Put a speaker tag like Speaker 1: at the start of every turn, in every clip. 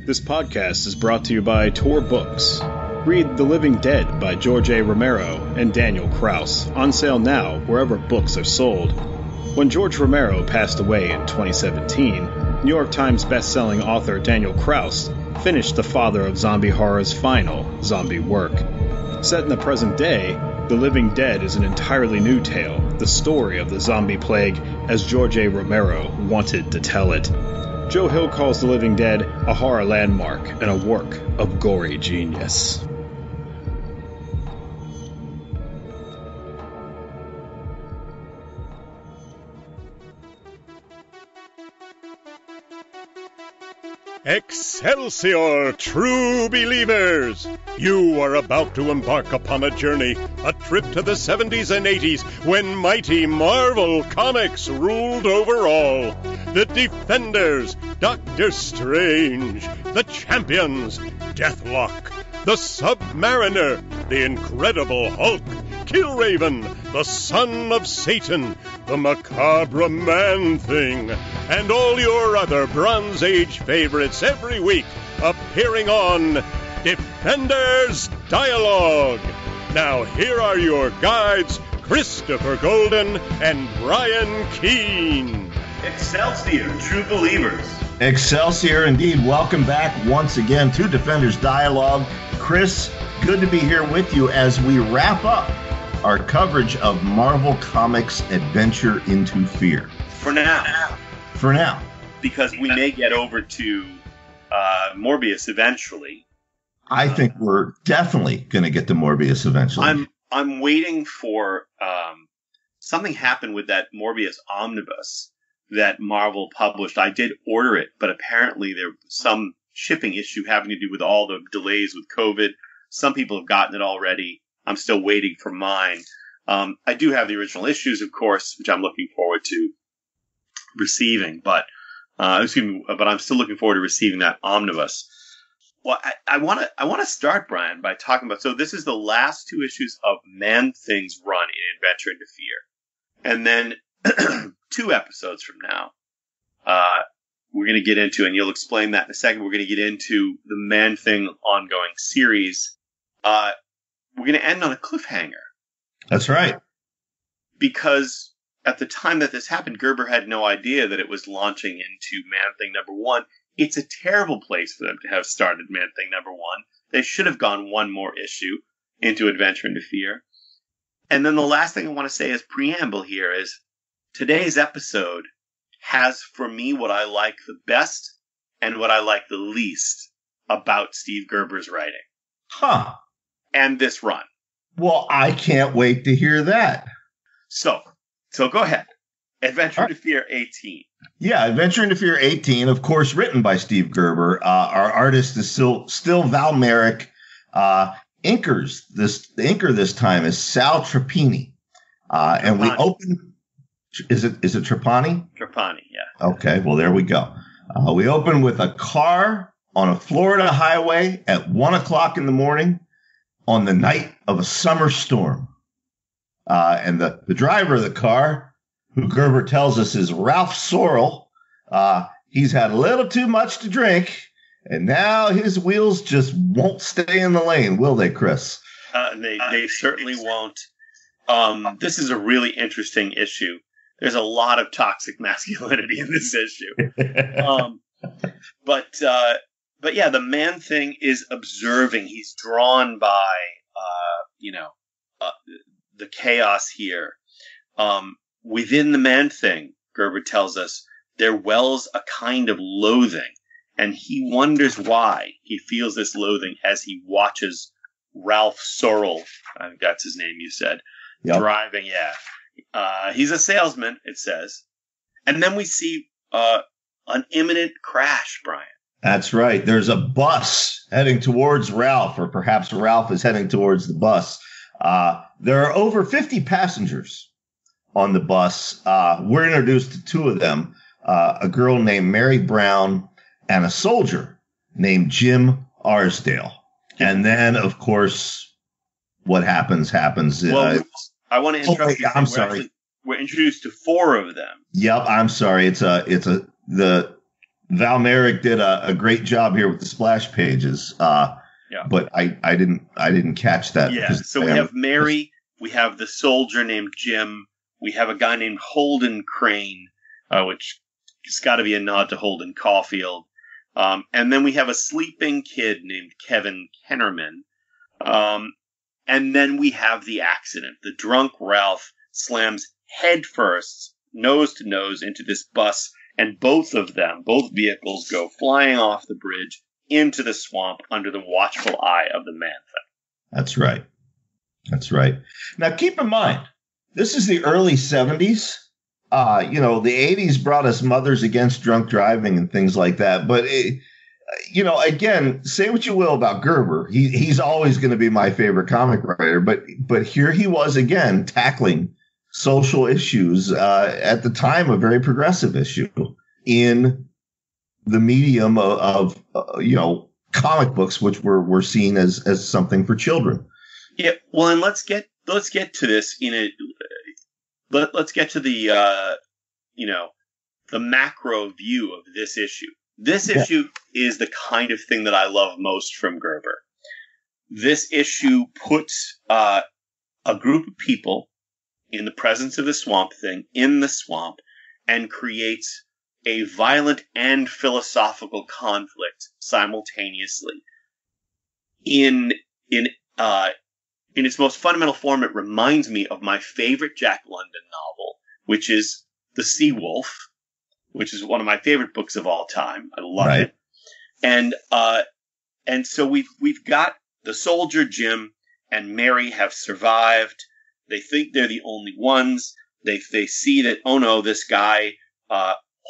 Speaker 1: This podcast is brought to you by Tor Books. Read The Living Dead by George A. Romero and Daniel Kraus, on sale now wherever books are sold. When George Romero passed away in 2017, New York Times bestselling author Daniel Kraus finished the father of zombie horror's final zombie work. Set in the present day, The Living Dead is an entirely new tale, the story of the zombie plague as George A. Romero wanted to tell it. Joe Hill calls The Living Dead a horror landmark and a work of gory genius.
Speaker 2: Excelsior, true believers! You are about to embark upon a journey, a trip to the 70s and 80s when mighty Marvel Comics ruled over all. The Defenders, Doctor Strange, the Champions, Deathlock, the Submariner, the Incredible Hulk, Killraven, the Son of Satan, the Macabre Man-Thing, and all your other Bronze Age favorites every week appearing on Defenders Dialogue. Now here are your guides, Christopher Golden and Brian Keene.
Speaker 3: Excelsior, true believers.
Speaker 4: Excelsior indeed. Welcome back once again to Defenders Dialogue. Chris, good to be here with you as we wrap up our coverage of Marvel Comics Adventure into Fear.
Speaker 3: For now. Because we may get over to Morbius eventually.
Speaker 4: I think we're definitely going to get to Morbius eventually.
Speaker 3: I'm waiting for something happened with that Morbius omnibus that Marvel published. I did order it, but apparently there was some shipping issue having to do with all the delays with COVID. Some people have gotten it already. I'm still waiting for mine. I do have the original issues, of course, which I'm looking forward to receiving, but I'm still looking forward to receiving that omnibus. Well, I want to start, Brian, by talking about. So this is the last two issues of Man-Thing's run in Adventure into Fear, and then 2 episodes from now, we're going to get into, and you'll explain that in a second. We're going to get into the Man-Thing ongoing series. We're going to end on a cliffhanger.
Speaker 4: That's right.
Speaker 3: Because at the time that this happened, Gerber had no idea that it was launching into Man-Thing #1. It's a terrible place for them to have started Man-Thing #1. They should have gone one more issue into Adventure into Fear. And then the last thing I want to say as preamble here is today's episode has for me what I like the best and what I like the least about Steve Gerber's writing.
Speaker 4: Huh.
Speaker 3: And this run.
Speaker 4: Well, I can't wait to hear that.
Speaker 3: So go ahead. Adventure into Fear 18.
Speaker 4: Yeah, Adventure into Fear 18, of course, written by Steve Gerber. Our artist is still Val Merrick. The inker this time is Sal Trapani. And we open. Is it Trapani?
Speaker 3: Trapani, yeah.
Speaker 4: Okay, well, there we go. We open with a car on a Florida highway at 1 o'clock in the morning on the night of a summer storm. And the driver of the car, who Gerber tells us is Ralph Sorrell, he's had a little too much to drink, and now his wheels just won't stay in the lane, will they, Chris?
Speaker 3: They certainly won't. This is a really interesting issue. There's a lot of toxic masculinity in this issue. But yeah, the Man-Thing is observing. He's drawn by, the chaos here. Within the Man-Thing, Gerber tells us, there wells a kind of loathing, and he wonders why he feels this loathing as he watches Ralph Sorrell, I think that's his name you said, driving, he's a salesman, it says. And then we see an imminent crash, Brian.
Speaker 4: That's right. There's a bus heading towards Ralph, or perhaps Ralph is heading towards the bus. There are over 50 passengers on the bus. We're introduced to 2 of them, a girl named Mary Brown and a soldier named Jim Arsdale. And then, of course, what happens.
Speaker 3: Well, I want to interrupt you.
Speaker 4: I'm sorry.
Speaker 3: We're introduced to 4 of them.
Speaker 4: Yep, I'm sorry. The Val Merrick did a great job here with the splash pages. But I didn't catch that.
Speaker 3: Yeah. So we have Mary. We have the soldier named Jim. We have a guy named Holden Crane, which has got to be a nod to Holden Caulfield. And then we have a sleeping kid named Kevin Kennerman. And then we have the accident. The drunk Ralph slams headfirst, nose to nose, into this bus, and both vehicles go flying off the bridge into the swamp under the watchful eye of the Man-Thing.
Speaker 4: That's right. That's right. Now, keep in mind, this is the early 70s. The 80s brought us Mothers Against Drunk Driving and things like that. But, again, say what you will about Gerber. He's always going to be my favorite comic writer. But here he was again tackling social issues, at the time a very progressive issue in the medium of comic books, which were seen as something for children.
Speaker 3: Yeah, well, and let's get to this let's get to the the macro view of this issue. This issue is the kind of thing that I love most from Gerber. This issue puts a group of people in the presence of the Swamp Thing in the swamp and creates a violent and philosophical conflict simultaneously. In its most fundamental form, it reminds me of my favorite Jack London novel, which is The Sea Wolf, which is one of my favorite books of all time. I love it. And so we've got the soldier Jim and Mary have survived. They think they're the only ones. They see that, oh no, this guy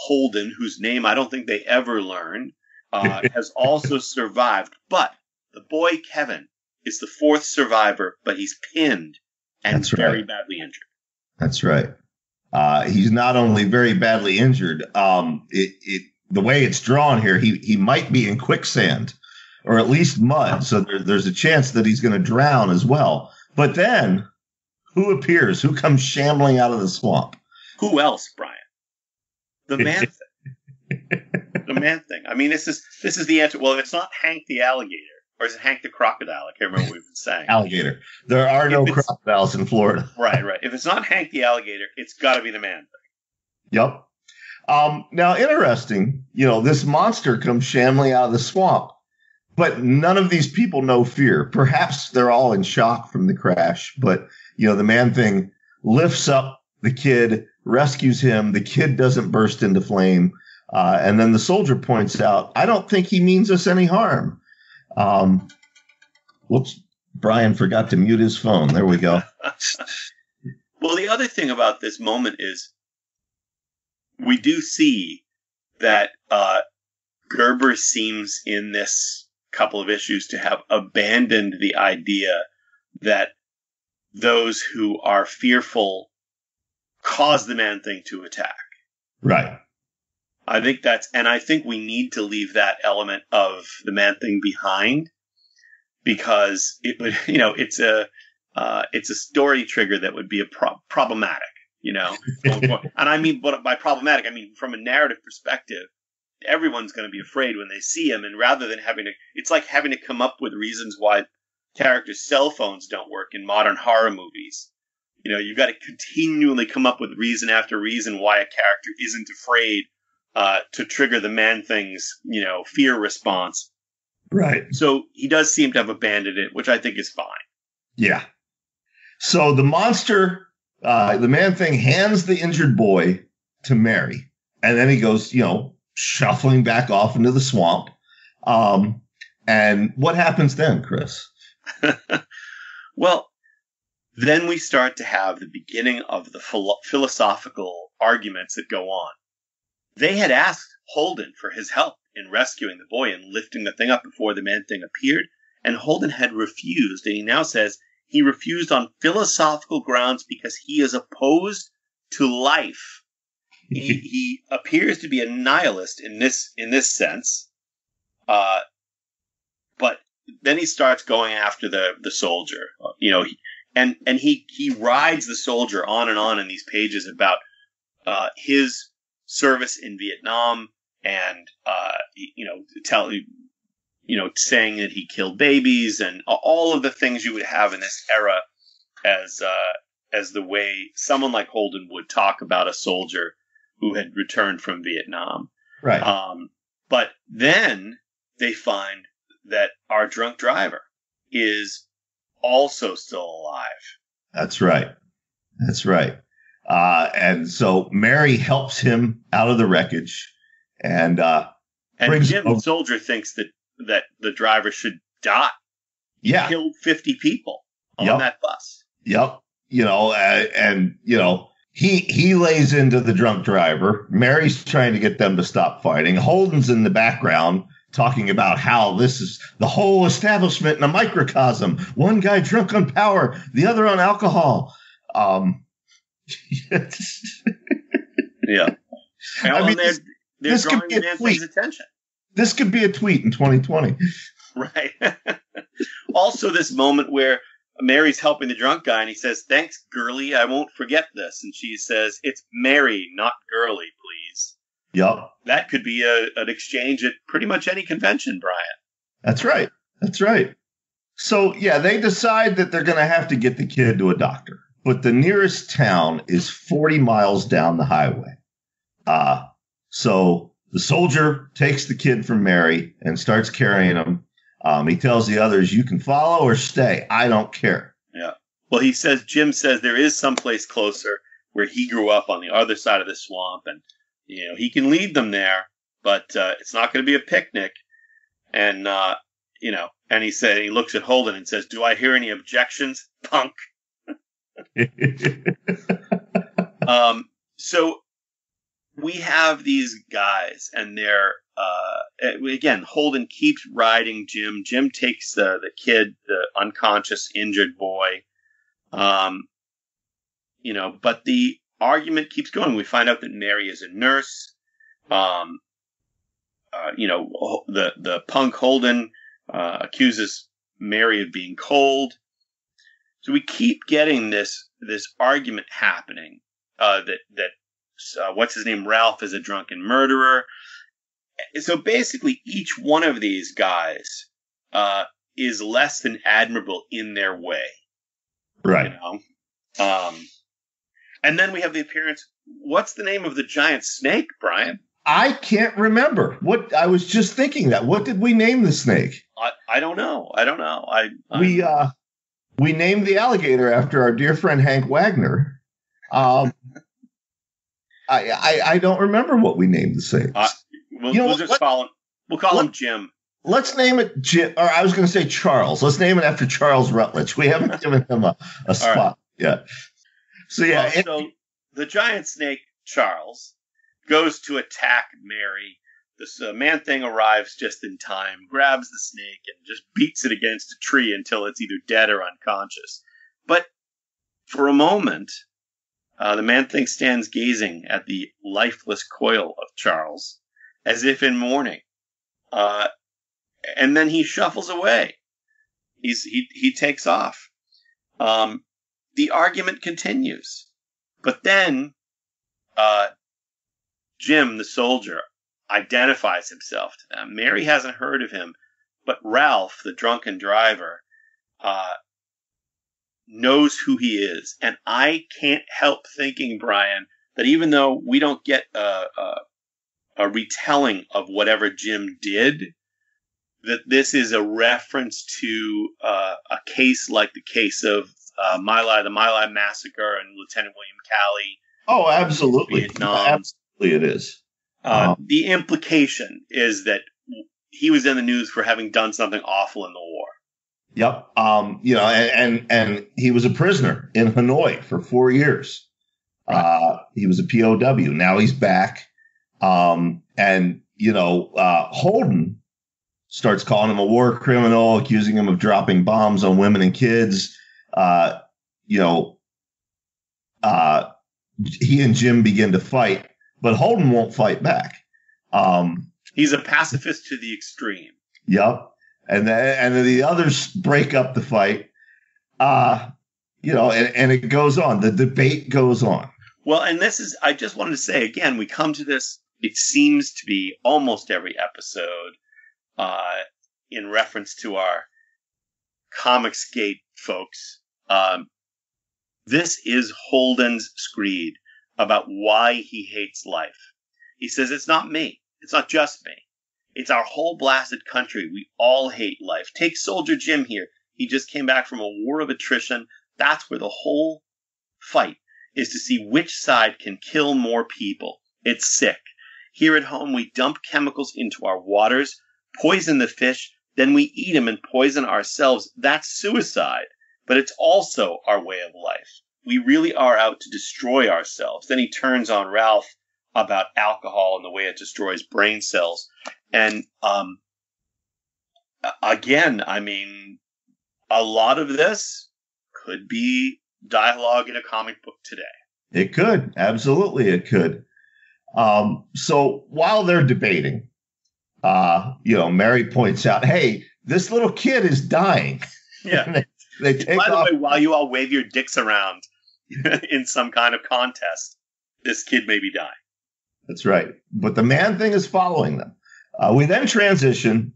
Speaker 3: Holden, whose name I don't think they ever learn, has also survived. But the boy Kevin is the fourth survivor, but he's pinned and very badly injured.
Speaker 4: That's right. He's not only very badly injured. The way it's drawn here, he might be in quicksand or at least mud. So there's a chance that he's going to drown as well. But then, who appears? Who comes shambling out of the swamp?
Speaker 3: Who else, Brian? The Man-Thing. The Man-Thing. I mean, this is the answer. Well, if it's not Hank the alligator, or is it Hank the crocodile? I can't remember what we've been saying.
Speaker 4: Alligator. There are no crocodiles in Florida.
Speaker 3: Right. If it's not Hank the alligator, it's got to be the Man-Thing.
Speaker 4: Yep. Now, interesting, this monster comes shambling out of the swamp, but none of these people know fear. Perhaps they're all in shock from the crash, but, the Man-Thing lifts up the kid, rescues him. The kid doesn't burst into flame. And then the soldier points out, I don't think he means us any harm. Whoops, Brian forgot to mute his phone. There we go.
Speaker 3: Well, the other thing about this moment is we do see that Gerber seems in this couple of issues to have abandoned the idea that those who are fearful cause the Man-Thing to attack. Right. I think we need to leave that element of the Man-Thing behind because it would, it's a story trigger that would be problematic, and I mean, but by problematic, I mean from a narrative perspective, everyone's going to be afraid when they see him, and rather than it's like having to come up with reasons why characters' cell phones don't work in modern horror movies. You've got to continually come up with reason after reason why a character isn't afraid to trigger the Man-Thing's, fear response.
Speaker 4: Right.
Speaker 3: So he does seem to have abandoned it, which I think is fine.
Speaker 4: Yeah. So the monster, the Man-Thing hands the injured boy to Mary, and then he goes, shuffling back off into the swamp. And what happens then, Chris?
Speaker 3: Well, then we start to have the beginning of the philosophical arguments that go on. They had asked Holden for his help in rescuing the boy and lifting the thing up before the Man-Thing appeared, and Holden had refused, and he now says he refused on philosophical grounds because he is opposed to life. He appears to be a nihilist in this sense, but then he starts going after the soldier, and he rides the soldier on and on in these pages about his service in Vietnam and saying that he killed babies and all of the things you would have in this era as the way someone like Holden would talk about a soldier who had returned from Vietnam.
Speaker 4: Right.
Speaker 3: But then they find that our drunk driver is also still alive.
Speaker 4: That's right. And so Mary helps him out of the wreckage, and
Speaker 3: Jim, the soldier, thinks that the driver should die.
Speaker 4: Yeah.
Speaker 3: He killed 50 people on that bus.
Speaker 4: Yep. He lays into the drunk driver. Mary's trying to get them to stop fighting. Holden's in the background talking about how this is the whole establishment in a microcosm. One guy drunk on power, the other on alcohol.
Speaker 3: Yeah.
Speaker 4: I mean,
Speaker 3: they're drawing the man's attention.
Speaker 4: This could be a tweet in 2020.
Speaker 3: Right. Also, this moment where Mary's helping the drunk guy, and he says, "Thanks, girlie. I won't forget this." And she says, "It's Mary, not girlie, please."
Speaker 4: Yep.
Speaker 3: That could be an exchange at pretty much any convention, Brian.
Speaker 4: That's right. So, yeah, they decide that they're going to have to get the kid to a doctor. But the nearest town is 40 miles down the highway. So the soldier takes the kid from Mary and starts carrying him. He tells the others, "You can follow or stay. I don't care."
Speaker 3: Yeah. Well, Jim says there is someplace closer where he grew up on the other side of the swamp, and he can lead them there, but it's not going to be a picnic. And and he looks at Holden and says, "Do I hear any objections, punk?" So we have these guys, and they're again, Holden keeps riding Jim. Jim takes the kid, the unconscious, injured boy. But the argument keeps going. We find out that Mary is a nurse. The punk Holden accuses Mary of being cold. So we keep getting this argument happening that what's his name, Ralph, is a drunken murderer. So basically, each one of these guys is less than admirable in their way,
Speaker 4: right?
Speaker 3: And then we have the appearance. What's the name of the giant snake, Brian?
Speaker 4: I can't remember. What I was just thinking that. What did we name the snake?
Speaker 3: I don't know.
Speaker 4: We named the alligator after our dear friend Hank Wagner. I don't remember what we named the snake.
Speaker 3: We'll call him Jim.
Speaker 4: Let's name it Jim, or I was going to say Charles. Let's name it after Charles Rutledge. We haven't given him a spot yet. So yeah.
Speaker 3: So the giant snake, Charles, goes to attack Mary. This Man-Thing arrives just in time, grabs the snake, and just beats it against a tree until it's either dead or unconscious. But for a moment, the Man-Thing stands gazing at the lifeless coil of Charles, as if in mourning. And then he shuffles away. He takes off. The argument continues. But then Jim, the soldier, identifies himself to them. Mary hasn't heard of him, but Ralph, the drunken driver, knows who he is. And I can't help thinking, Brian, that even though we don't get a retelling of whatever Jim did, that this is a reference to a case like the case of the My Lai massacre and Lieutenant William Calley.
Speaker 4: Oh, absolutely.
Speaker 3: Vietnam.
Speaker 4: Absolutely it is.
Speaker 3: The implication is that he was in the news for having done something awful in the war.
Speaker 4: Yep. And he was a prisoner in Hanoi for 4 years. Right. He was a POW. Now he's back. Holden starts calling him a war criminal, accusing him of dropping bombs on women and kids. He and Jim begin to fight, but Holden won't fight back.
Speaker 3: He's a pacifist to the extreme.
Speaker 4: Yep. And then the others break up the fight. And it goes on. The debate goes on.
Speaker 3: Well, and I just wanted to say again, we come to this it seems to be almost every episode in reference to our Comicsgate folks. This is Holden's screed about why he hates life. He says, it's not me. It's not just me. It's our whole blasted country. We all hate life. Take Soldier Jim here. He just came back from a war of attrition. That's where the whole fight is, to see which side can kill more people. It's sick. Here at home, we dump chemicals into our waters, poison the fish, then we eat them and poison ourselves. That's suicide. But it's also our way of life. We really are out to destroy ourselves. Then he turns on Ralph about alcohol and the way it destroys brain cells. And again, I mean, a lot of this could be dialogue in a comic book today.
Speaker 4: It could. Absolutely, it could. So while they're debating, Mary points out, hey, this little kid is dying.
Speaker 3: Yeah.
Speaker 4: they take
Speaker 3: By the
Speaker 4: off.
Speaker 3: way, while you all wave your dicks around in some kind of contest, this kid may be dying.
Speaker 4: That's right. But the man thing is following them. We then transition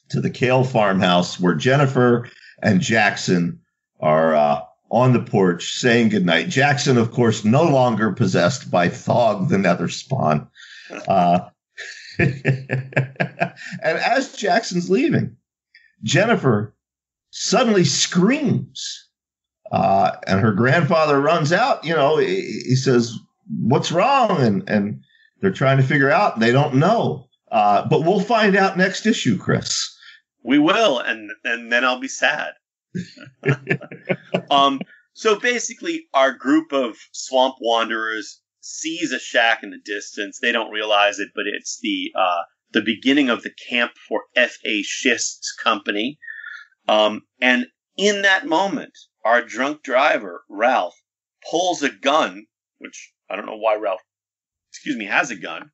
Speaker 4: to the Kale farmhouse where Jennifer and Jackson are on the porch saying goodnight. Jackson, of course, no longer possessed by Thog, the nether spawn. And as Jackson's leaving, Jennifer suddenly screams. And her grandfather runs out. He says, what's wrong? And they're trying to figure out. They don't know. But we'll find out next issue, Chris.
Speaker 3: We will, and then I'll be sad. So basically, our group of swamp wanderers sees a shack in the distance. They don't realize it, but it's the beginning of the camp for F.A. Schist's company. And in that moment, our drunk driver, Ralph, pulls a gun, which I don't know why Ralph, has a gun.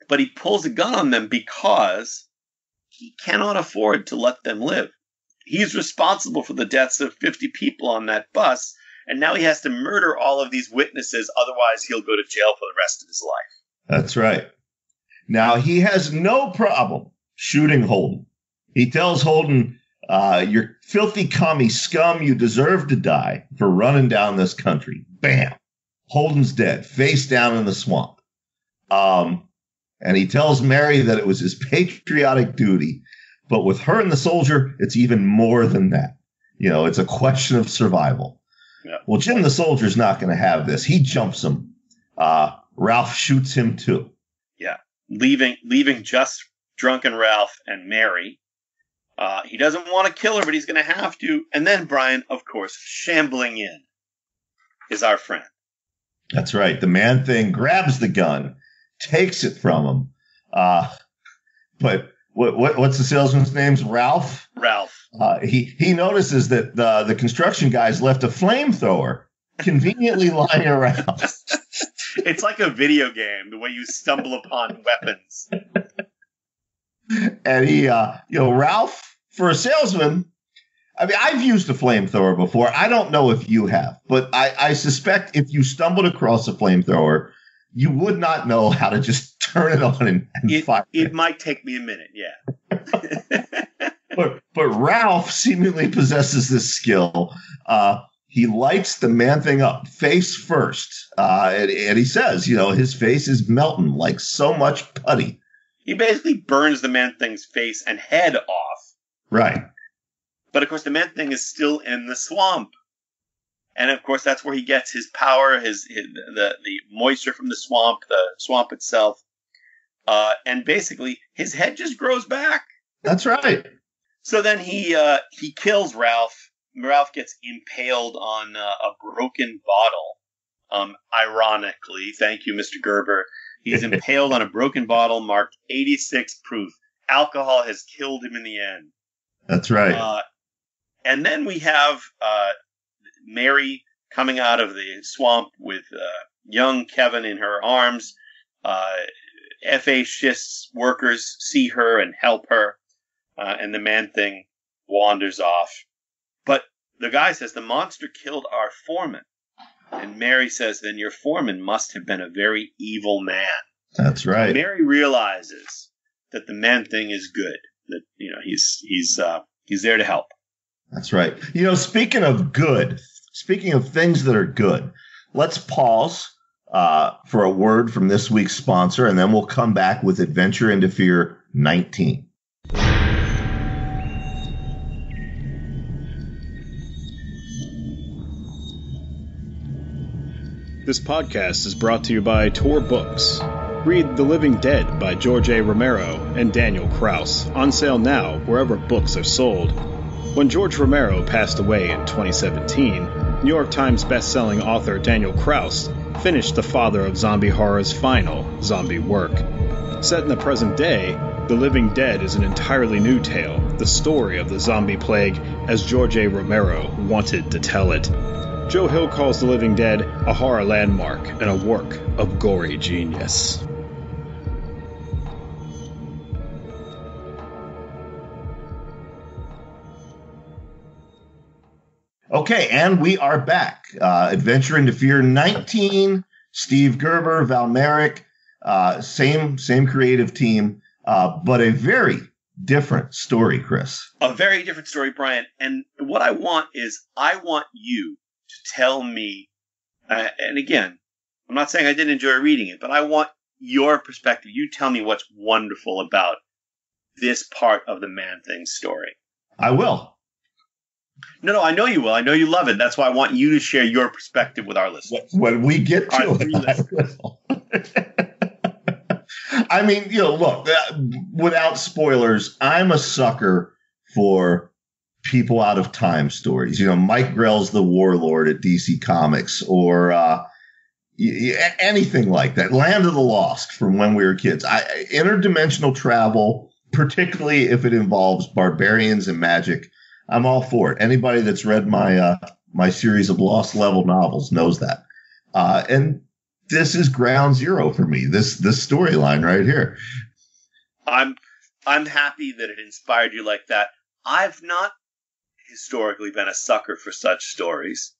Speaker 3: But he pulls a gun on them because he cannot afford to let them live. He's responsible for the deaths of 50 people on that bus, and now he has to murder all of these witnesses, otherwise he'll go to jail for the rest of his life.
Speaker 4: That's right. Now, he has no problem shooting Holden. He tells Holden, you're filthy commie scum, you deserve to die for running down this country. Bam! Holden's dead, face down in the swamp. And he tells Mary that it was his patriotic duty. But with her and the soldier, it's even more than that. It's a question of survival.
Speaker 3: Yeah.
Speaker 4: Well, Jim the soldier's not going to have this. He jumps him. Ralph shoots him too.
Speaker 3: Yeah. Leaving just drunken Ralph and Mary. He doesn't want to kill her, but he's going to have to. And then Brian, of course, shambling in is our friend.
Speaker 4: That's right. The man thing grabs the gun, takes it from him. But what's the salesman's name? Ralph?
Speaker 3: Ralph.
Speaker 4: He notices that the construction guys left a flamethrower conveniently lying around.
Speaker 3: It's like a video game, the way you stumble upon weapons.
Speaker 4: And he, Ralph, for a salesman, I mean, I've used a flamethrower before. I don't know if you have, but I suspect if you stumbled across a flamethrower, you would not know how to just turn it on and fire it.
Speaker 3: It might take me a minute, yeah.
Speaker 4: But Ralph seemingly possesses this skill. He lights the man thing up face first. And he says, his face is melting like so much putty.
Speaker 3: He basically burns the man thing's face and head off.
Speaker 4: Right.
Speaker 3: But of course, the man thing is still in the swamp. And of course, that's where he gets his power, the moisture from the swamp itself. And basically, his head just grows back.
Speaker 4: That's right.
Speaker 3: So then he kills Ralph. Ralph gets impaled on a broken bottle. Ironically, thank you, Mr. Gerber. He's impaled on a broken bottle marked 86 proof. Alcohol has killed him in the end.
Speaker 4: That's right.
Speaker 3: And then we have Mary coming out of the swamp with young Kevin in her arms. F.A. Schist's workers see her and help her. And the man thing wanders off. But the guy says the monster killed our foreman. And Mary says, then your foreman must have been a very evil man.
Speaker 4: That's right.
Speaker 3: So Mary realizes that the Man-Thing is good. That, he's there to help.
Speaker 4: That's right. Speaking of things that are good, let's pause for a word from this week's sponsor, and then we'll come back with Adventure into Fear 19.
Speaker 1: This podcast is brought to you by Tor Books. Read The Living Dead by George A. Romero and Daniel Kraus, on sale now wherever books are sold. When George Romero passed away in 2017, New York Times bestselling author Daniel Kraus finished the father of zombie horror's final zombie work. Set in the present day, The Living Dead is an entirely new tale, the story of the zombie plague as George A. Romero wanted to tell it. Joe Hill calls The Living Dead a horror landmark and a work of gory genius.
Speaker 4: Okay, and we are back. Adventure into Fear 19, Steve Gerber, Val Merrick, same creative team, but a very different story, Chris.
Speaker 3: A very different story, Brian. And what I want you to tell me, and again, I'm not saying I didn't enjoy reading it, but I want your perspective. You tell me what's wonderful about this part of the Man-Thing story.
Speaker 4: I will.
Speaker 3: No, I know you will. I know you love it. That's why I want you to share your perspective with our listeners.
Speaker 4: When we get to it, I mean, look, without spoilers, I'm a sucker for people out of time stories. Mike Grell's The Warlord at DC Comics, or anything like that. Land of the Lost from when we were kids. Interdimensional travel, particularly if it involves barbarians and magic, I'm all for it. Anybody that's read my series of Lost Level novels knows that. And this is ground zero for me. This storyline right here.
Speaker 3: I'm happy that it inspired you like that. I've not historically been a sucker for such stories.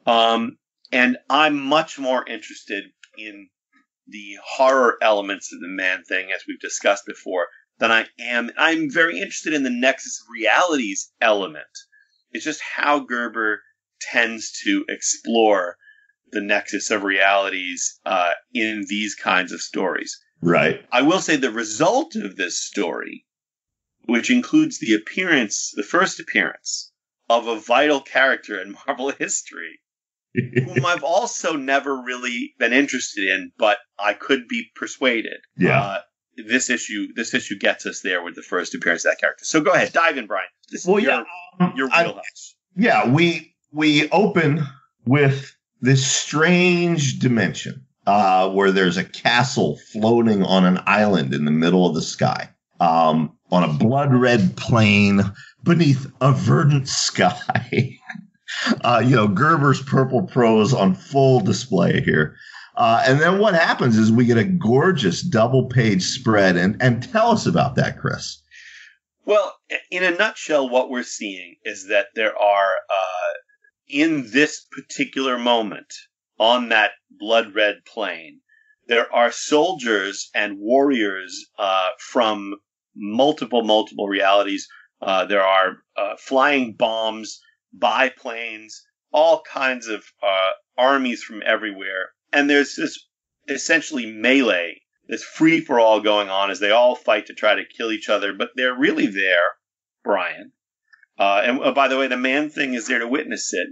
Speaker 3: And I'm much more interested in the horror elements of the Man-Thing, as we've discussed before, than I am. I'm very interested in the Nexus of Realities element. It's just how Gerber tends to explore the Nexus of Realities in these kinds of stories.
Speaker 4: Right.
Speaker 3: I will say the result of this story, which includes the first appearance of a vital character in Marvel history, whom I've also never really been interested in, but I could be persuaded.
Speaker 4: Yeah.
Speaker 3: This issue gets us there with the first appearance of that character. So go ahead, dive in, Brian. This is your wheelhouse.
Speaker 4: We open with this strange dimension where there's a castle floating on an island in the middle of the sky, on a blood-red plain beneath a verdant sky. Gerber's purple prose on full display here. And then what happens is we get a gorgeous double-page spread. And tell us about that, Chris.
Speaker 3: Well, in a nutshell, what we're seeing is that there are, in this particular moment, on that blood-red plain, there are soldiers and warriors from multiple realities. There are flying bombs, biplanes, all kinds of armies from everywhere. And there's this essentially melee, this free-for-all going on as they all fight to try to kill each other. But they're really there, Brian. And by the way, the Man-Thing is there to witness it.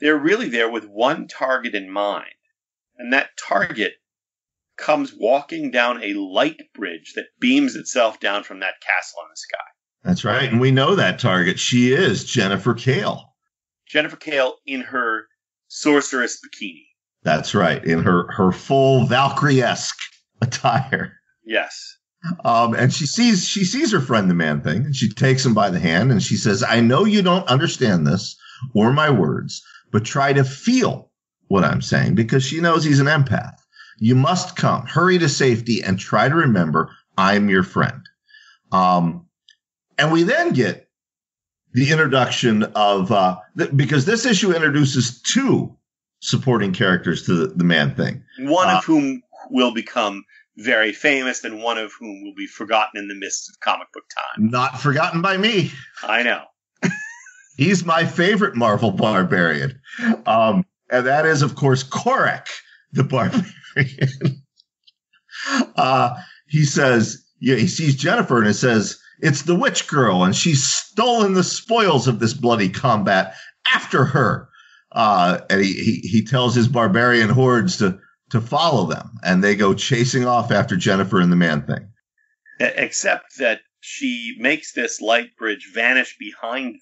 Speaker 3: They're really there with one target in mind. And that target comes walking down a light bridge that beams itself down from that castle in the sky.
Speaker 4: That's right. And we know that target. She is Jennifer Kale.
Speaker 3: Jennifer Kale in her sorceress bikini.
Speaker 4: That's right. In her full Valkyrie-esque attire.
Speaker 3: Yes.
Speaker 4: And she sees her friend, the Man-Thing, and she takes him by the hand and she says, I know you don't understand this or my words, but try to feel what I'm saying, because she knows he's an empath. You must come, hurry to safety, and try to remember I'm your friend. And we then get the introduction of, because this issue introduces two supporting characters to the Man-Thing.
Speaker 3: One of whom will become very famous, and one of whom will be forgotten in the mists of comic book time.
Speaker 4: Not forgotten by me.
Speaker 3: I know.
Speaker 4: He's my favorite Marvel barbarian. And that is, of course, Korrek, the barbarian. He says, he sees Jennifer and it says, it's the witch girl, and she's stolen the spoils of this bloody combat after her. And he tells his barbarian hordes to follow them, and they go chasing off after Jennifer and the Man-Thing.
Speaker 3: Except that she makes this light bridge vanish behind them,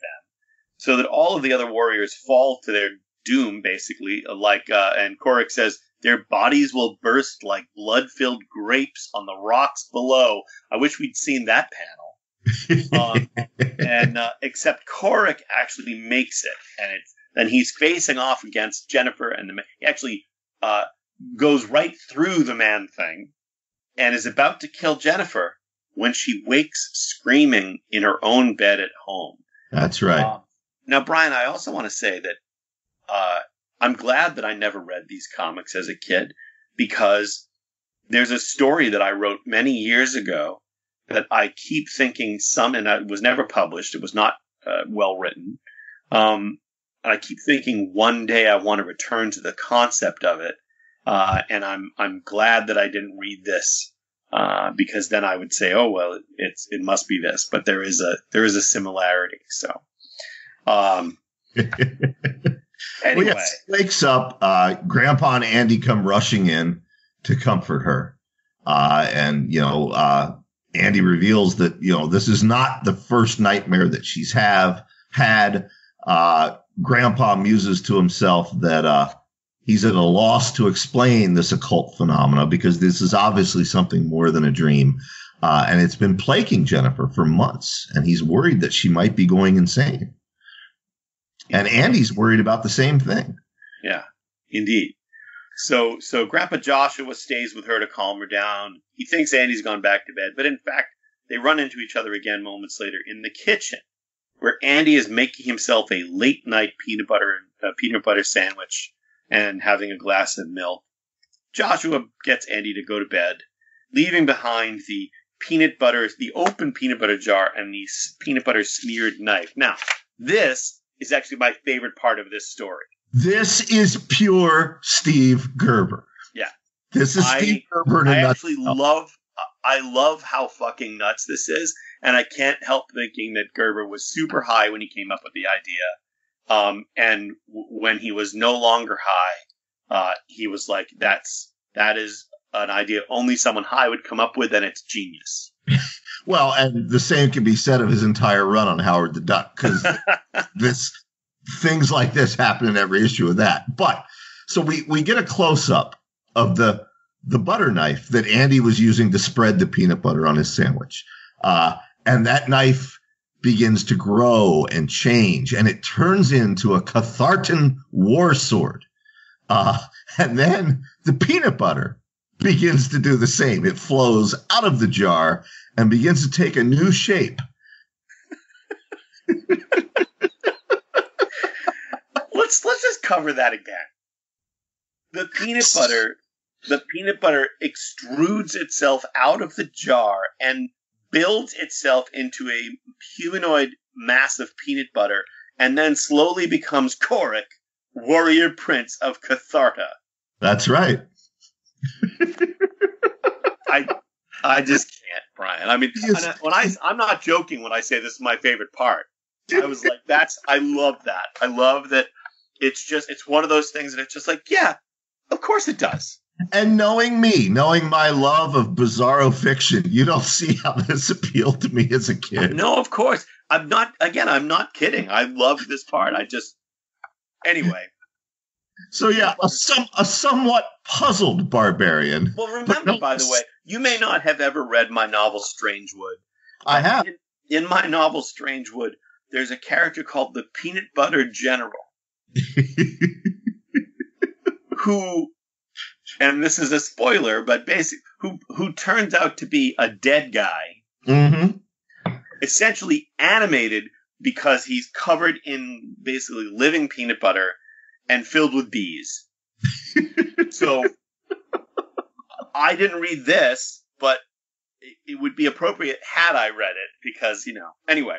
Speaker 3: so that all of the other warriors fall to their doom, basically. And Korrek says, their bodies will burst like blood-filled grapes on the rocks below. I wish we'd seen that panel. Except Korrek actually makes it, and then he's facing off against Jennifer, and he actually goes right through the Man-Thing and is about to kill Jennifer when she wakes screaming in her own bed at home.
Speaker 4: That's right.
Speaker 3: Now, Brian, I also want to say that I'm glad that I never read these comics as a kid, because there's a story that I wrote many years ago that I keep thinking and it was never published. It was not well written. And I keep thinking one day I want to return to the concept of it. And I'm glad that I didn't read this, because then I would say, oh, well, it must be this, but there is a similarity. So, anyway,
Speaker 4: well, wakes up, Grandpa and Andy come rushing in to comfort her. And Andy reveals that, this is not the first nightmare that she's had. Grandpa muses to himself that, he's at a loss to explain this occult phenomena, because this is obviously something more than a dream. And it's been plaguing Jennifer for months, and he's worried that she might be going insane. And Andy's worried about the same thing.
Speaker 3: Yeah, indeed. So Grandpa Joshua stays with her to calm her down. He thinks Andy's gone back to bed, but in fact, they run into each other again moments later in the kitchen, where Andy is making himself a late-night peanut butter sandwich and having a glass of milk. Joshua gets Andy to go to bed, leaving behind the open peanut butter jar and the peanut butter smeared knife. Now, this is actually my favorite part of this story.
Speaker 4: This is pure Steve Gerber.
Speaker 3: Yeah.
Speaker 4: This is Steve Gerber.
Speaker 3: I love how fucking nuts this is, and I can't help thinking that Gerber was super high when he came up with the idea. And when he was no longer high, he was like, that is an idea only someone high would come up with, and it's genius.
Speaker 4: Well, and the same can be said of his entire run on Howard the Duck, because things like this happen in every issue of that. But so we get a close up of the butter knife that Andy was using to spread the peanut butter on his sandwich. And that knife begins to grow and change, and it turns into a Cathartan war sword. And then the peanut butter begins to do the same. It flows out of the jar and begins to take a new shape.
Speaker 3: Let's just cover that again. The peanut butter extrudes itself out of the jar and builds itself into a humanoid mass of peanut butter, and then slowly becomes Korrek, warrior prince of Catharta.
Speaker 4: That's right.
Speaker 3: I just can't, Brian. I mean, I'm not joking when I say this is my favorite part. I was like, I love that. I love that. It's one of those things that it's just like, yeah, of course it does.
Speaker 4: And knowing my love of bizarro fiction, you don't see how this appealed to me as a kid.
Speaker 3: No, of course. I'm not kidding. I love this part. Anyway.
Speaker 4: So yeah, a somewhat puzzled barbarian.
Speaker 3: Well, remember, by the way, you may not have ever read my novel Strangewood.
Speaker 4: I have.
Speaker 3: In my novel Strangewood, there's a character called the Peanut Butter General. Who, and this is a spoiler, but basically, who turns out to be a dead guy.
Speaker 4: Mm-hmm.
Speaker 3: Essentially animated because he's covered in basically living peanut butter and filled with bees. So I didn't read this, but it would be appropriate had I read it because, anyway.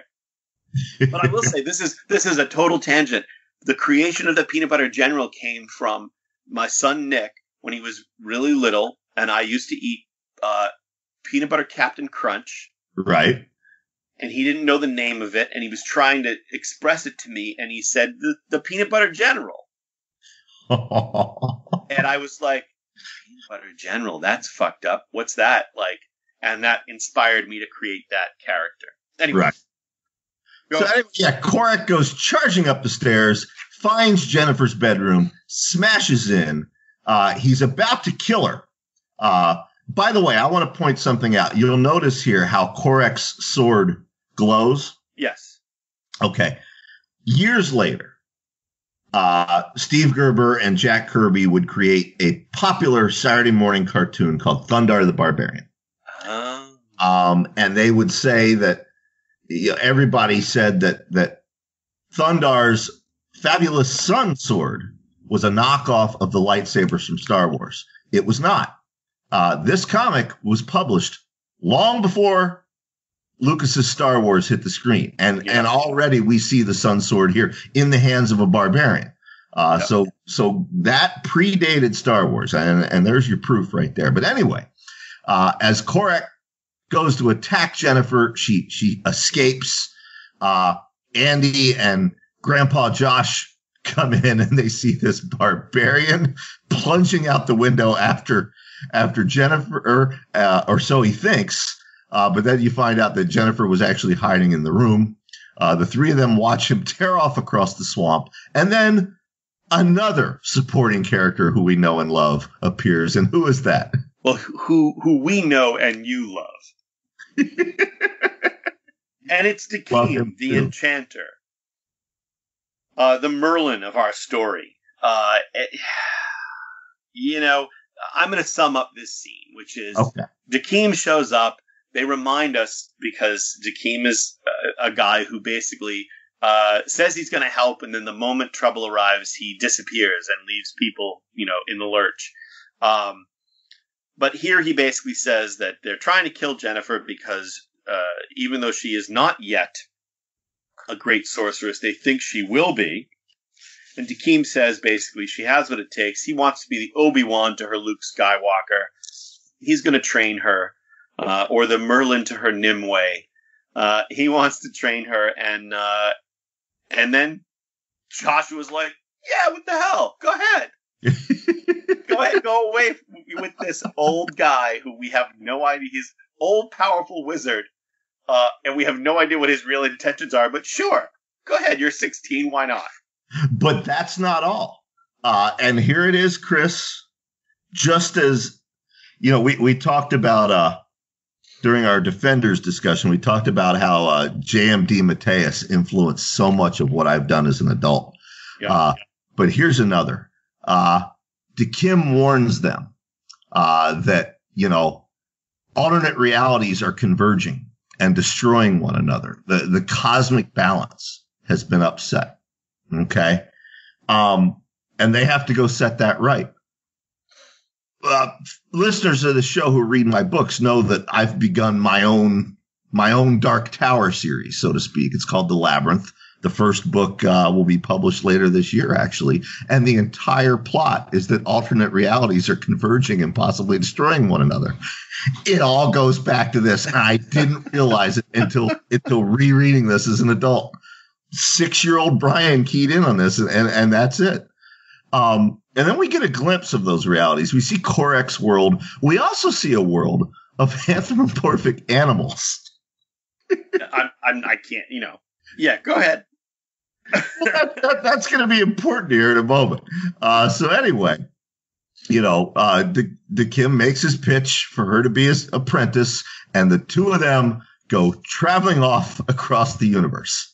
Speaker 3: But I will say this is a total tangent. The creation of the peanut butter general came from my son Nick when he was really little, and I used to eat peanut butter Captain Crunch.
Speaker 4: Right.
Speaker 3: And he didn't know the name of it, and he was trying to express it to me, and he said the peanut butter general. And I was like, peanut butter general, that's fucked up. What's that like? And that inspired me to create that character. Anyway.
Speaker 4: Right. Korrek goes charging up the stairs, finds Jennifer's bedroom, smashes in. He's about to kill her. By the way, I want to point something out. You'll notice here how Korrek's sword glows.
Speaker 3: Yes.
Speaker 4: Okay. Years later, Steve Gerber and Jack Kirby would create a popular Saturday morning cartoon called Thundar the Barbarian. And they would say that everybody said that Thundar's fabulous sun sword was a knockoff of the lightsabers from Star Wars. It was not. This comic was published long before Lucas's Star Wars hit the screen. And already we see the sun sword here in the hands of a barbarian. So that predated Star Wars. And there's your proof right there. But anyway, as Korrek goes to attack Jennifer, she escapes. Andy and Grandpa Josh come in and they see this barbarian plunging out the window after Jennifer, or so he thinks. But then you find out that Jennifer was actually hiding in the room. The three of them watch him tear off across the swamp. And then another supporting character who we know and love appears. And who is that?
Speaker 3: Well, who we know and you love. And it's Dakimh, the enchanter. The Merlin of our story. I'm going to sum up this scene, which is Dakimh shows up. They remind us because Dakimh is a guy who basically says he's going to help, and then the moment trouble arrives, he disappears and leaves people, in the lurch. But here he basically says that they're trying to kill Jennifer because even though she is not yet a great sorceress, they think she will be. And Dakimh says basically she has what it takes. He wants to be the Obi-Wan to her Luke Skywalker. He's going to train her, or the Merlin to her Nimue. He wants to train her, and then Joshua's like, yeah, what the hell? Go ahead. Go ahead, go away with this old guy who we have no idea. He's old, powerful wizard, and we have no idea what his real intentions are, but sure, go ahead, you're 16, why not?
Speaker 4: But that's not all. And here it is, Chris, just as, we talked about, during our Defenders discussion, we talked about how J.M.D. Mateus influenced so much of what I've done as an adult. Yeah. But here's another. Dakimh warns them that, alternate realities are converging and destroying one another. The cosmic balance has been upset. Okay. And they have to go set that right. Listeners of the show who read my books know that I've begun my own Dark Tower series, so to speak. It's called The Labyrinth. The first book will be published later this year, actually. And the entire plot is that alternate realities are converging and possibly destroying one another. It all goes back to this. And I didn't realize it until rereading this as an adult. 6-year-old Brian keyed in on this, and that's it. And then we get a glimpse of those realities. We see Korrek's world. We also see a world of anthropomorphic animals.
Speaker 3: I can't, Yeah, go ahead.
Speaker 4: Well, that's going to be important here in a moment. So anyway, Dakimh makes his pitch for her to be his apprentice, and the two of them go traveling off across the universe.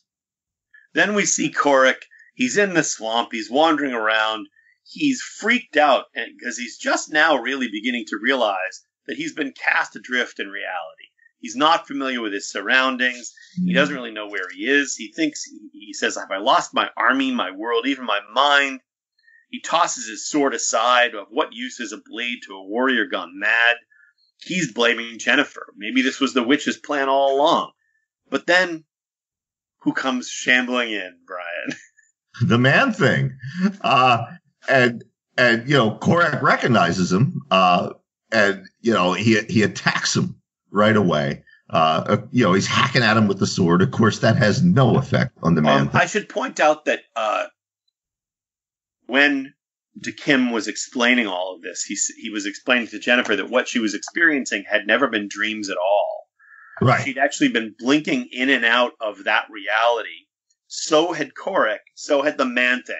Speaker 3: Then we see Korrek. He's in the swamp. He's wandering around. He's freaked out because he's just now really beginning to realize that he's been cast adrift in reality. He's not familiar with his surroundings. He doesn't really know where he is. He says, have I lost my army, my world, even my mind? He tosses his sword aside. Of what use is a blade to a warrior gone mad? He's blaming Jennifer. Maybe this was the witch's plan all along. But then, who comes shambling in, Brian?
Speaker 4: The Man-Thing. And Korrek recognizes him, and he attacks him right away. He's hacking at him with the sword. Of course, that has no effect on the Man-Thing.
Speaker 3: I should point out that when Dakimh was explaining all of this, he was explaining to Jennifer that what she was experiencing had never been dreams at all.
Speaker 4: Right.
Speaker 3: She'd actually been blinking in and out of that reality. So had Korrek. So had the Man-Thing.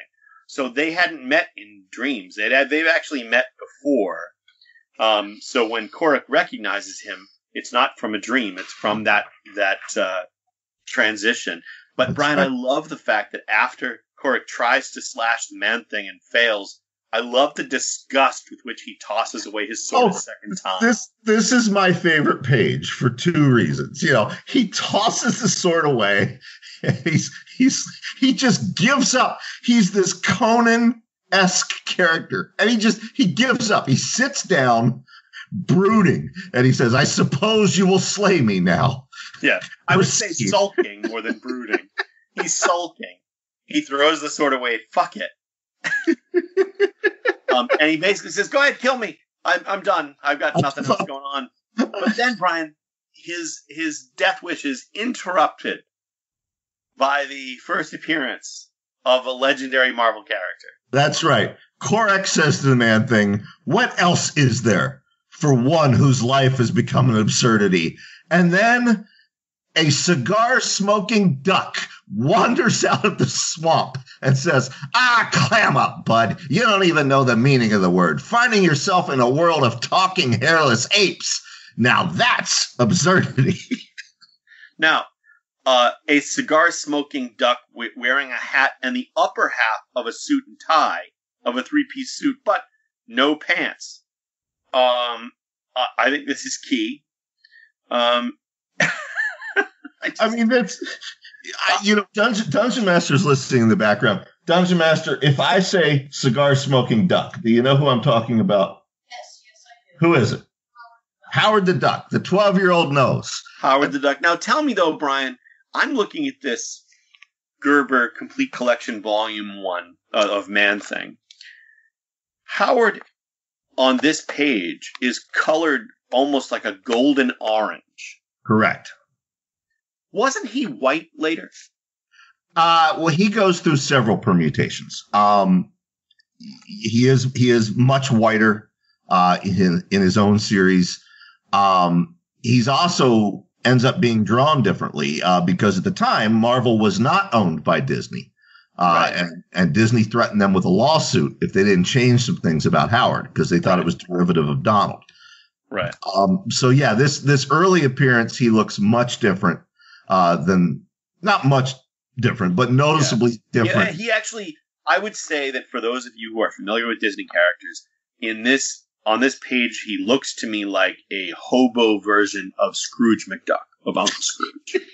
Speaker 3: So they hadn't met in dreams. They've actually met before. So when Korrek recognizes him, it's not from a dream. It's from that transition. But
Speaker 4: That's
Speaker 3: Brian,
Speaker 4: right.
Speaker 3: I love the fact that after Korrek tries to slash the Man-Thing and fails, I love the disgust with which he tosses away his sword a second time.
Speaker 4: This is my favorite page for two reasons. He tosses the sword away. And he just gives up. He's this Conan-esque character, and he gives up. He sits down, brooding, and he says, "I suppose you will slay me now."
Speaker 3: Yeah, I would say sulking more than brooding. He's sulking. He throws the sword away. Fuck it. And he basically says, "Go ahead, kill me. I'm done. I've got nothing else going on." But then, Brian, his death wish is interrupted by the first appearance of a legendary Marvel character.
Speaker 4: That's right. Korrek says to the Man-Thing, "What else is there for one whose life has become an absurdity?" And then a cigar-smoking duck wanders out of the swamp and says, "Clam up, bud. You don't even know the meaning of the word. Finding yourself in a world of talking hairless apes. Now that's absurdity."
Speaker 3: Now, a cigar-smoking duck wearing a hat and the upper half of a suit and tie, of a three-piece suit, but no pants. I think this is key.
Speaker 4: Dungeon Master's listening in the background. Dungeon Master, if I say cigar-smoking duck, do you know who I'm talking about?
Speaker 5: Yes, I do.
Speaker 4: Who is it? Howard the Duck. The 12-year-old knows.
Speaker 3: Howard the Duck. Now, tell me, though, Brian, I'm looking at this Gerber Complete Collection Volume 1 of Man-Thing. Howard, on this page, is colored almost like a golden orange.
Speaker 4: Correct.
Speaker 3: Wasn't he white later?
Speaker 4: Well, he goes through several permutations. He is much whiter in his own series. He's also ends up being drawn differently because at the time Marvel was not owned by Disney,
Speaker 3: Right.
Speaker 4: and Disney threatened them with a lawsuit if they didn't change some things about Howard because they thought it was derivative of Donald.
Speaker 3: Right.
Speaker 4: So yeah, this early appearance, he looks much different than not much different, but noticeably different.
Speaker 3: Yeah, he actually, I would say that for those of you who are familiar with Disney characters, on this page, he looks to me like a hobo version of Scrooge McDuck, of Uncle Scrooge.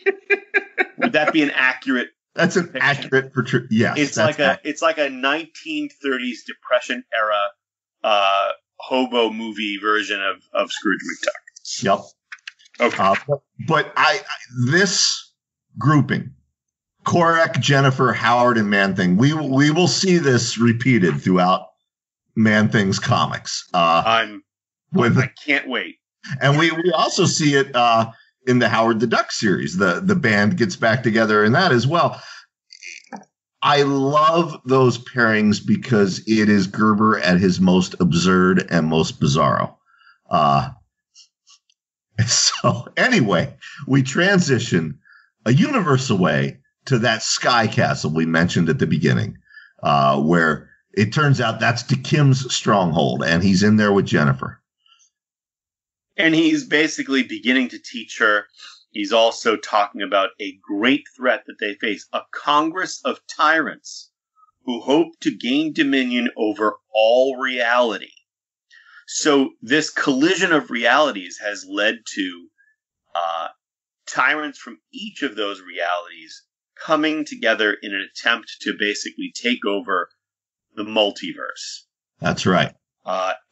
Speaker 3: Would that be an accurate?
Speaker 4: That's an
Speaker 3: depiction?
Speaker 4: accurate portrayal. Yes,
Speaker 3: It's like a 1930s Depression era hobo movie version of Scrooge McDuck.
Speaker 4: Yep.
Speaker 3: Okay.
Speaker 4: But this grouping, Korrek, Jennifer, Howard, and Man-Thing, we will see this repeated throughout Man-Thing's comics.
Speaker 3: I can't wait.
Speaker 4: And we also see it in the Howard the Duck series. The band gets back together in that as well. I love those pairings because it is Gerber at his most absurd and most bizarro. So anyway, we transition a universe away to that sky castle we mentioned at the beginning, where it turns out that's Dakim's stronghold, and he's in there with Jennifer.
Speaker 3: And he's basically beginning to teach her. He's also talking about a great threat that they face, a Congress of tyrants who hope to gain dominion over all reality. So this collision of realities has led to tyrants from each of those realities coming together in an attempt to basically take over the multiverse.
Speaker 4: That's right.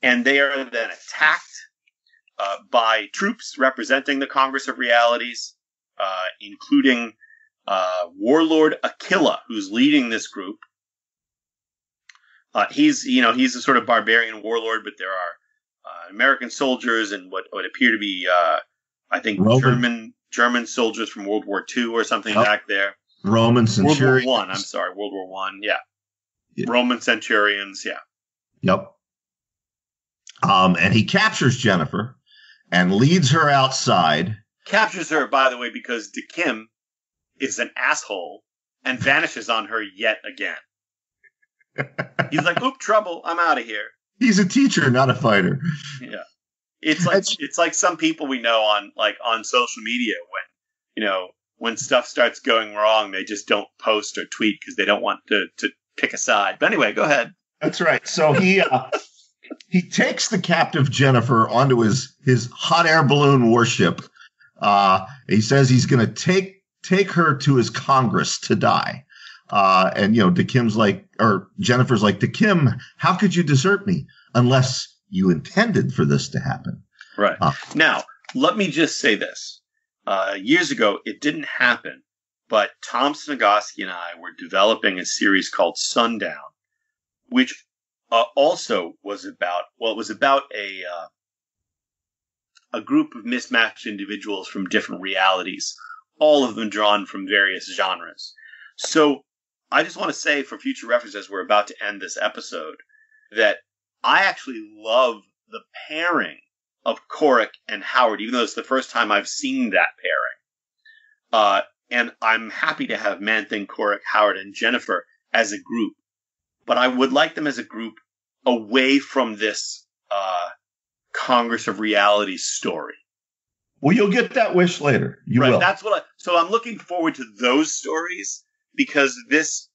Speaker 3: And they are then attacked by troops representing the Congress of Realities, including Warlord Aquila, who's leading this group. He's a sort of barbarian warlord, but there are American soldiers and what appear to be, I think, German soldiers from World War II or something back there.
Speaker 4: Roman centurions.
Speaker 3: World War I, yeah. Roman centurions, yeah.
Speaker 4: Yep. And he captures Jennifer and leads her outside.
Speaker 3: Captures her, by the way, because Dakimh is an asshole and vanishes on her yet again. He's like, "Oop, trouble! I'm out of here."
Speaker 4: He's a teacher, not a fighter.
Speaker 3: Yeah, it's like some people we know on social media when stuff starts going wrong, they just don't post or tweet because they don't want to pick a side. But anyway, go ahead.
Speaker 4: That's right. So he takes the captive Jennifer onto his hot air balloon warship. He says he's going to take her to his Congress to die. And Dakim's Jennifer's like, Dakimh, how could you desert me unless you intended for this to happen?
Speaker 3: Right. Now, let me just say this. Years ago, it didn't happen, but Tom Snigoski and I were developing a series called Sundown, which also was about a group of mismatched individuals from different realities, all of them drawn from various genres. So I just want to say, for future reference, as we're about to end this episode, that I actually love the pairing of Korrek and Howard, even though it's the first time I've seen that pairing. And I'm happy to have Man-Thing, Korrek, Howard, and Jennifer as a group. But I would like them as a group away from this Congress of Realities story.
Speaker 4: Well, you'll get that wish later. You will.
Speaker 3: That's what so I'm looking forward to those stories because this,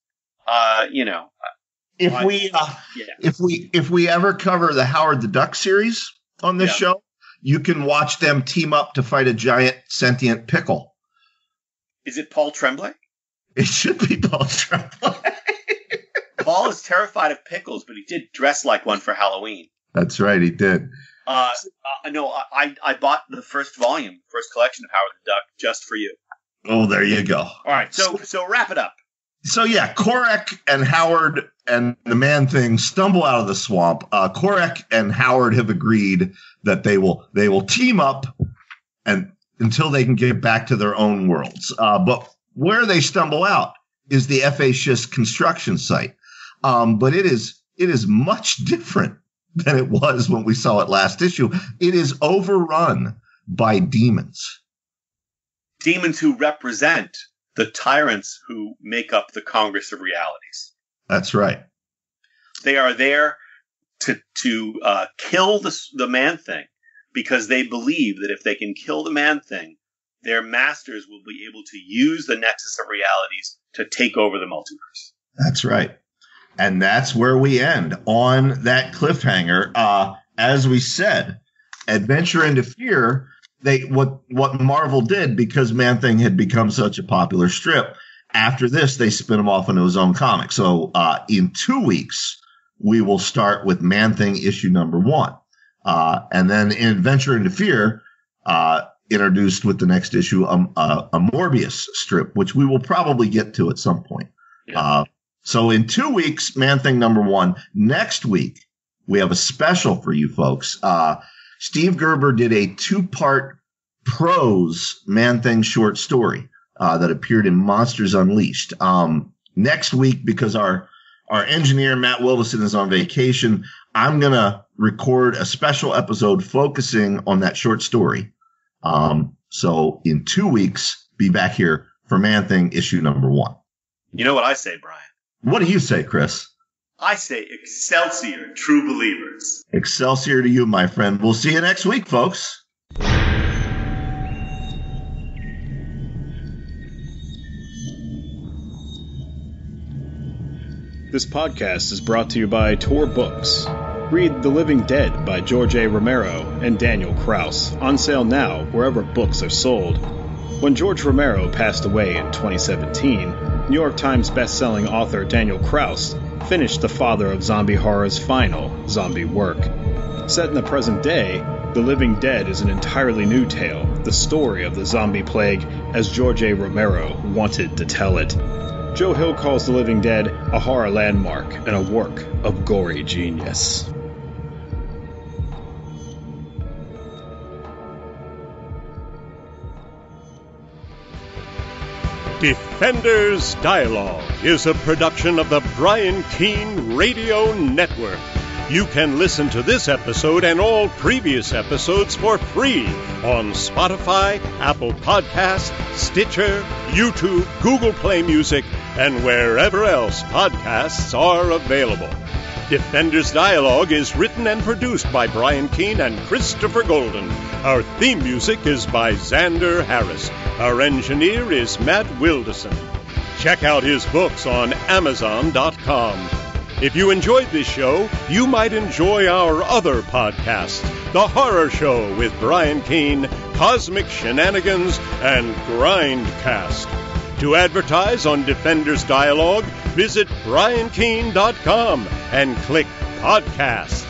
Speaker 4: if we ever cover the Howard the Duck series on this show, you can watch them team up to fight a giant sentient pickle.
Speaker 3: Is it Paul Tremblay?
Speaker 4: It should be Paul Tremblay.
Speaker 3: Paul is terrified of pickles, but he did dress like one for Halloween.
Speaker 4: That's right, he did.
Speaker 3: No, I bought the first collection of Howard the Duck just for you.
Speaker 4: Oh, there you go. All
Speaker 3: right, so wrap it up.
Speaker 4: So yeah, Korrek and Howard and the Man-Thing stumble out of the swamp. Korrek and Howard have agreed that they will team up and until they can get back to their own worlds. But where they stumble out is the F.A. Schiss construction site. But it is much different than it was when we saw it last issue. It is overrun by demons.
Speaker 3: Demons who represent the tyrants who make up the Congress of Realities.
Speaker 4: That's right.
Speaker 3: They are there to kill the Man-Thing because they believe that if they can kill the Man-Thing, their masters will be able to use the Nexus of Realities to take over the multiverse.
Speaker 4: That's right. And that's where we end on that cliffhanger. As we said, Adventure into Fear, what Marvel did, because Man-Thing had become such a popular strip, after this, they spin him off into his own comic. So in 2 weeks, we will start with Man-Thing issue number 1. And then in Adventure into Fear, introduced with the next issue, a Morbius strip, which we will probably get to at some point. Yeah. So in 2 weeks, Man-Thing number 1. Next week, we have a special for you folks. Steve Gerber did a 2-part prose Man-Thing short story that appeared in Monsters Unleashed. Next week, because our engineer, Matt Wilderson, is on vacation, I'm going to record a special episode focusing on that short story. So in 2 weeks, be back here for Man-Thing issue number 1.
Speaker 3: You know what I say, Brian?
Speaker 4: What do you say, Chris?
Speaker 3: I say Excelsior, true believers.
Speaker 4: Excelsior to you, my friend. We'll see you next week, folks.
Speaker 1: This podcast is brought to you by Tor Books. Read The Living Dead by George A. Romero and Daniel Kraus, on sale now wherever books are sold. When George Romero passed away in 2017, New York Times best-selling author Daniel Kraus finished the father of zombie horror's final zombie work. Set in the present day, The Living Dead is an entirely new tale, the story of the zombie plague as George A. Romero wanted to tell it. Joe Hill calls The Living Dead a horror landmark and a work of gory genius.
Speaker 2: Defenders Dialogue is a production of the Brian Keene Radio Network. You can listen to this episode and all previous episodes for free on Spotify, Apple Podcasts, Stitcher, YouTube, Google Play Music, and wherever else podcasts are available. Defenders Dialogue is written and produced by Brian Keene and Christopher Golden. Our theme music is by Xander Harris. Our engineer is Matt Wilderson. Check out his books on Amazon.com. If you enjoyed this show, you might enjoy our other podcasts, The Horror Show with Brian Keene, Cosmic Shenanigans, and Grindcast. To advertise on Defenders Dialogue, visit briankeene.com and click Podcasts.